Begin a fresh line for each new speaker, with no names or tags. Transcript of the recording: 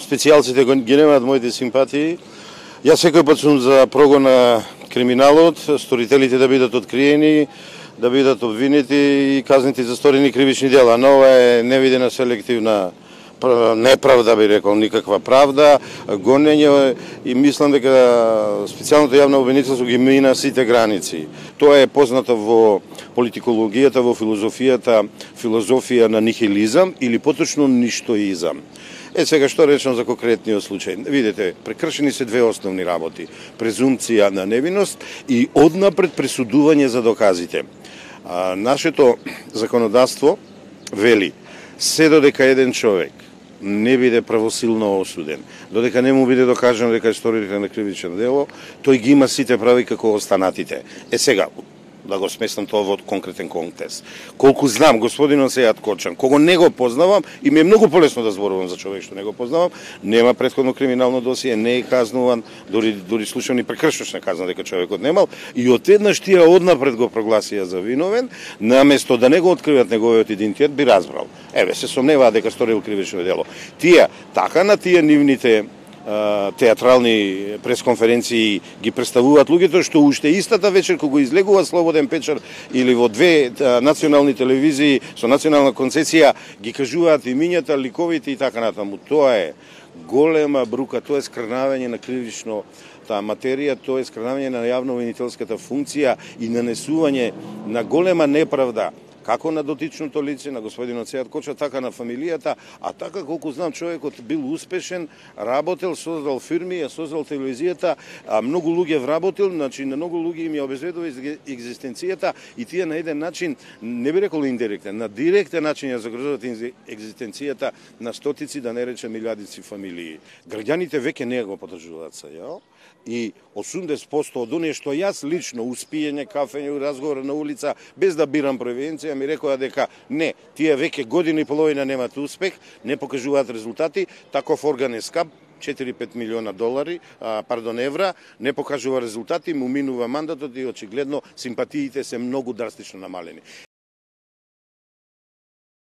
специјалците ги немаат моите симпатии. Јас секој пат сум за прогон на криминалот, сторителите да бидат откриени, да бидат обвинети и казнети за сторени кривични дела. Но ова е невидена селективна неправда, би рекол, никаква правда, гонење, и мислам дека специјалното јавно обвинителство ги мина сите граници. Тоа е познато во политикологијата, во филозофија на нихилизам или поточно ништоизам. Сега што речам за конкретниот случај. Видите, прекршени се две основни работи: презумпција на невиност и однапред пресудување за доказите. Нашето законодавство вели, се додека еден човек не биде правосилно осуден, додека не му биде докажано дека е сторител на кривично дело, тој ги има сите прави како останатите. Сега, да го сместам тоа во конкретен контекст. Колку знам господинот Сејат Кочан, кого не го познавам, и ми е многу полесно да зборувам за човек што не го познавам, нема претходно криминално досие, не е казнуван, дури случајно и прекршочна казна дека човекот немал, и одеднаш тие однапред го прогласија за виновен, наместо да не го откриват неговиот идентитет, би разбрал. Се сомневаат дека сторил кривично дело. Тие, така на тие нивните театрални пресконференции ги представуваат луѓето што уште истата вечер кога излегува Слободен Печар или во две национални телевизии со национална концесија ги кажуваат имињата, ликовите и така натаму. Тоа е голема брука, тоа е скрнавање на кривичната материја, тоа е скрнавање на јавно-обвинителската функција и нанесување на голема неправда како на дотичното лице, на господинот Сејат Кочан, така на фамилијата, а така колку знам човекот бил успешен, работел, создал фирми, ја создал телевизијата, многу луѓе вработил, значи на многу луѓе им ја обезбедува екзистенцијата и тие на еден начин, не би рекол индиректен, на директен начин ја загрозуват екзистенцијата на стотици, да не речем илјадици фамилии. Граѓаните веќе не го потажуваат сеја, и 80% од оние што јас лично успиење, кафење, разговор на улица, без да бирам превенција, ми рекоа дека не, тие веќе години и половина немаат успех, не покажуваат резултати, таков орган е скап, 4-5 милиона евра, не покажува резултати, му минува мандатот и очигледно симпатиите се многу драстично намалени.